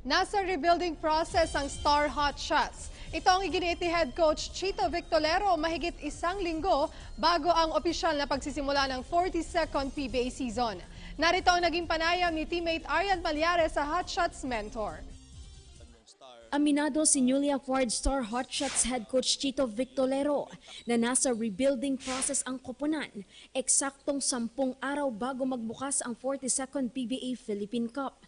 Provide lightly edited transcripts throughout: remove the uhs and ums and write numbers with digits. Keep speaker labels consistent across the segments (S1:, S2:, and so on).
S1: Nasa rebuilding process ang Star Hotshots. Ito ang iginit ni Head Coach Chito Victolero mahigit isang linggo bago ang opisyal na pagsisimula ng 42nd PBA season. Narito ang naging panayam ni teammate Aryan Palyares sa Hotshots mentor.
S2: Aminado si newly acquired Star Hotshots head coach Chito Victolero na nasa rebuilding process ang koponan, eksaktong 10 araw bago magbukas ang 42nd PBA Philippine Cup.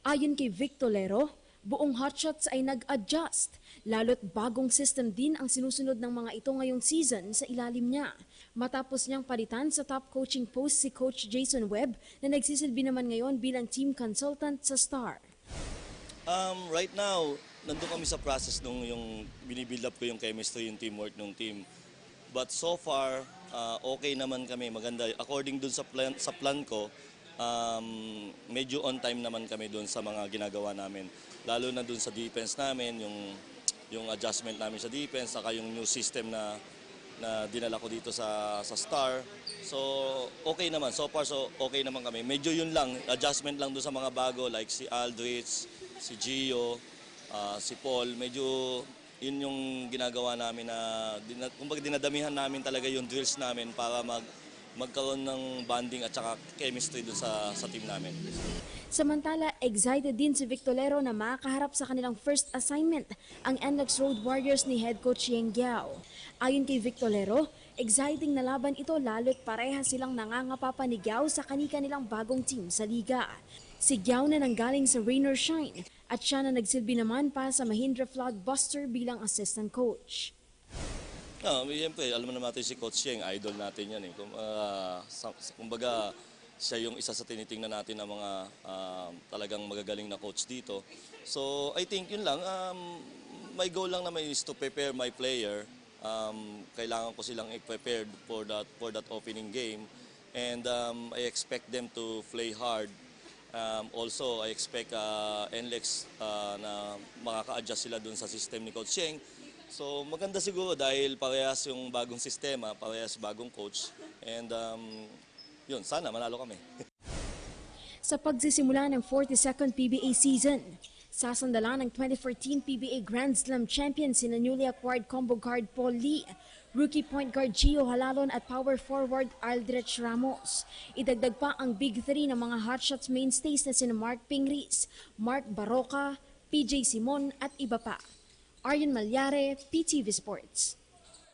S2: Ayon kay Victolero, buong Hotshots ay nag-adjust, lalo't bagong system din ang sinusunod ng mga ito ngayong season sa ilalim niya. Matapos niyang palitan sa top coaching post si Coach Jason Webb na nagsisilbi naman ngayon bilang team consultant sa Star.
S3: Right now, nandun kami sa process nung yung binibuild up ko yung chemistry, yung teamwork ng team. But so far, okay naman kami, maganda. According dun sa plan ko, medyo on time naman kami dun sa mga ginagawa namin. Lalo na dun sa defense namin, yung adjustment namin sa defense, saka yung new system na dinala ko dito sa Star. So, okay naman. So far, so okay naman kami. Medyo yun lang, adjustment lang dun sa mga bago like si Aldrich, si Gio, si Paul. Medyo yun yung ginagawa namin na kumbaga dinadamihan namin talaga yung drills namin para magkaroon ng bonding at saka chemistry dun sa team namin.
S2: Samantala, excited din si Victolero na makaharap sa kanilang first assignment, ang NLEX Road Warriors ni head coach Yeng Giao. Ayon kay Victolero, exciting na laban ito lalo't pareha silang nangangapapa ni Giao sa kanilang bagong team sa liga. Si Giao na nanggaling sa Rain or Shine at siya na nagsilbi naman pa sa Mahindra Floodbuster bilang assistant coach.
S3: Siyempre, alam naman natin si Coach Yeng, idol natin yan. Kumbaga, siya yung isa sa tinitingnan natin na mga talagang magagaling na coach dito. So, I think yun lang. My goal lang naman is to prepare my player. Kailangan ko silang i-prepare for that opening game. And I expect them to play hard. Also, I expect NLEX na makaka-adjust sila dun sa system ni Coach Yeng. So maganda siguro dahil parehas yung bagong sistema, parehas bagong coach. And yun, sana manalo kami.
S2: Sa pagsisimula ng 42nd PBA season, sasandala ng 2014 PBA Grand Slam champion sina newly acquired combo guard Paul Lee, rookie point guard Gio Halalon at power forward Aldrich Ramos. Idagdag pa ang Big 3 ng mga Hotshots mainstays na sina Mark Pingris, Mark Baroka, PJ Simon at iba pa. Aryan Malyare, PTV Sports.